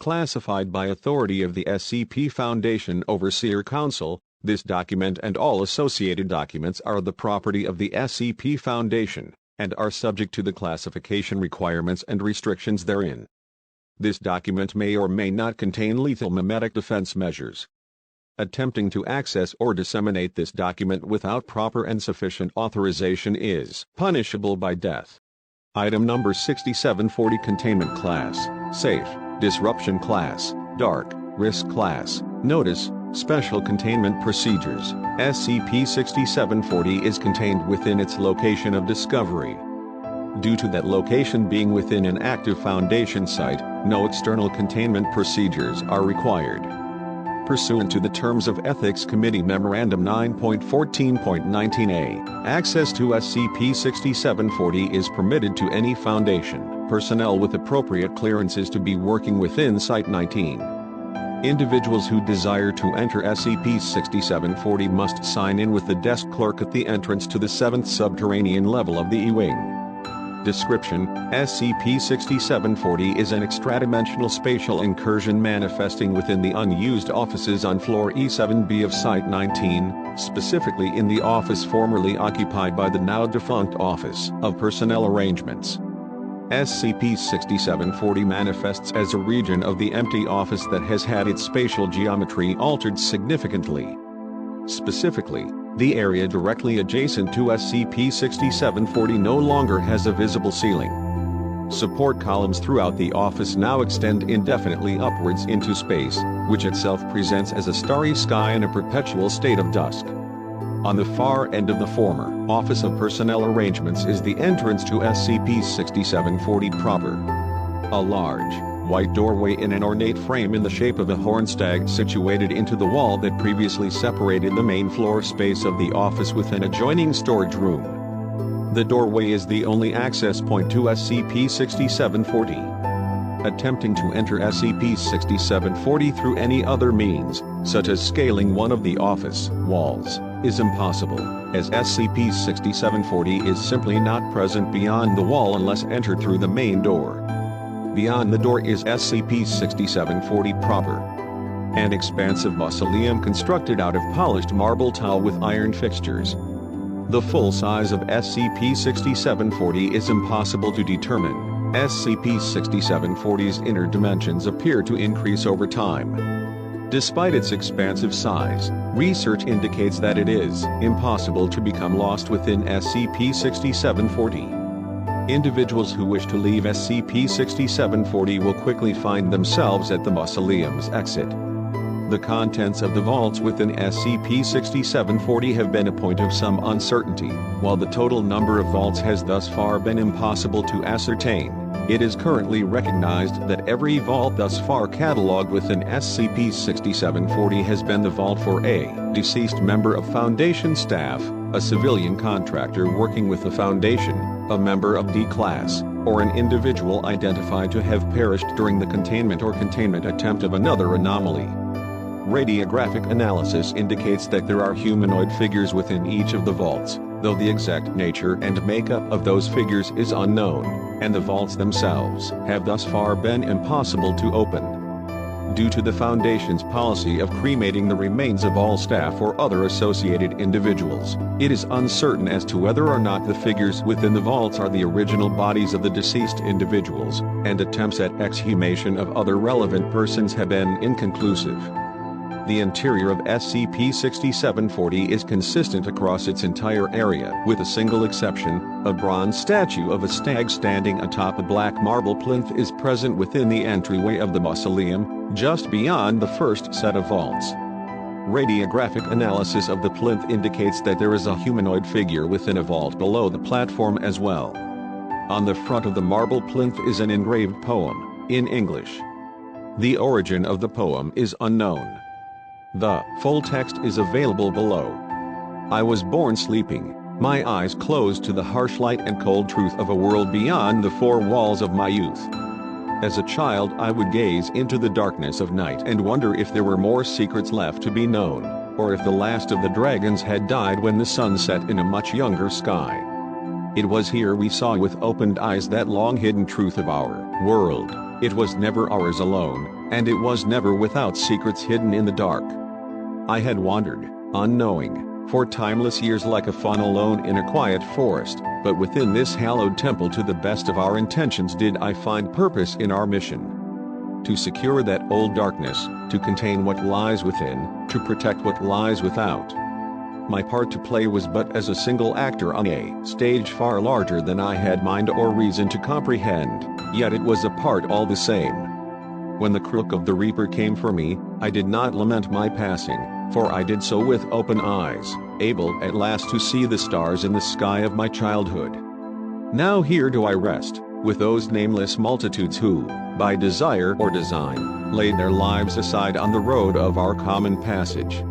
Classified by authority of the SCP Foundation Overseer Council, this document and all associated documents are the property of the SCP Foundation, and are subject to the classification requirements and restrictions therein. This document may or may not contain lethal memetic defense measures. Attempting to access or disseminate this document without proper and sufficient authorization is punishable by death. Item number 6740 Containment Class, Safe, Disruption Class, Dark, Risk Class, Notice, Special Containment Procedures. SCP-6740 is contained within its location of discovery. Due to that location being within an active Foundation site, no external containment procedures are required. Pursuant to the terms of Ethics Committee Memorandum 9.14.19a, access to SCP-6740 is permitted to any Foundation personnel with appropriate clearances to be working within Site-19. Individuals who desire to enter SCP-6740 must sign in with the desk clerk at the entrance to the 7th subterranean level of the E-Wing. Description: SCP-6740 is an extradimensional spatial incursion manifesting within the unused offices on floor E7B of Site-19, specifically in the office formerly occupied by the now-defunct Office of Personnel Arrangements. SCP-6740 manifests as a region of the empty office that has had its spatial geometry altered significantly. Specifically, the area directly adjacent to SCP-6740 no longer has a visible ceiling. Support columns throughout the office now extend indefinitely upwards into space, which itself presents as a starry sky in a perpetual state of dusk. On the far end of the former Office of Personnel Arrangements is the entrance to SCP-6740 proper. A large, white doorway in an ornate frame in the shape of a horned stag situated into the wall that previously separated the main floor space of the office with an adjoining storage room. The doorway is the only access point to SCP-6740. Attempting to enter SCP-6740 through any other means, such as scaling one of the office walls, is impossible, as SCP-6740 is simply not present beyond the wall unless entered through the main door. Beyond the door is SCP-6740 proper, an expansive mausoleum constructed out of polished marble tile with iron fixtures. The full size of SCP-6740 is impossible to determine. SCP-6740's inner dimensions appear to increase over time. Despite its expansive size, research indicates that it is impossible to become lost within SCP-6740. Individuals who wish to leave SCP-6740 will quickly find themselves at the mausoleum's exit. The contents of the vaults within SCP-6740 have been a point of some uncertainty. While the total number of vaults has thus far been impossible to ascertain, it is currently recognized that every vault thus far catalogued within SCP-6740 has been the vault for a deceased member of Foundation staff, a civilian contractor working with the Foundation, a member of D Class, or an individual identified to have perished during the containment or containment attempt of another anomaly. Radiographic analysis indicates that there are humanoid figures within each of the vaults, though the exact nature and makeup of those figures is unknown, and the vaults themselves have thus far been impossible to open. Due to the Foundation's policy of cremating the remains of all staff or other associated individuals, it is uncertain as to whether or not the figures within the vaults are the original bodies of the deceased individuals, and attempts at exhumation of other relevant persons have been inconclusive. The interior of SCP-6740 is consistent across its entire area, with a single exception: a bronze statue of a stag standing atop a black marble plinth is present within the entryway of the mausoleum, just beyond the first set of vaults. Radiographic analysis of the plinth indicates that there is a humanoid figure within a vault below the platform as well. On the front of the marble plinth is an engraved poem, in English. The origin of the poem is unknown. The full text is available below. I was born sleeping, my eyes closed to the harsh light and cold truth of a world beyond the four walls of my youth. As a child, I would gaze into the darkness of night and wonder if there were more secrets left to be known, or if the last of the dragons had died when the sun set in a much younger sky. It was here we saw with opened eyes that long-hidden truth of our world. It was never ours alone, and it was never without secrets hidden in the dark. I had wandered, unknowing, for timeless years like a fawn alone in a quiet forest, but within this hallowed temple to the best of our intentions did I find purpose in our mission. To secure that old darkness, to contain what lies within, to protect what lies without. My part to play was but as a single actor on a stage far larger than I had mind or reason to comprehend, yet it was a part all the same. When the crook of the Reaper came for me, I did not lament my passing, for I did so with open eyes, able at last to see the stars in the sky of my childhood. Now here do I rest, with those nameless multitudes who, by desire or design, laid their lives aside on the road of our common passage.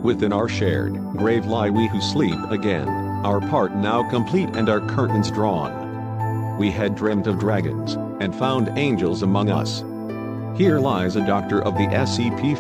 Within our shared grave lie we who sleep again, our part now complete and our curtains drawn. We had dreamt of dragons, and found angels among us. Here lies a doctor of the SCP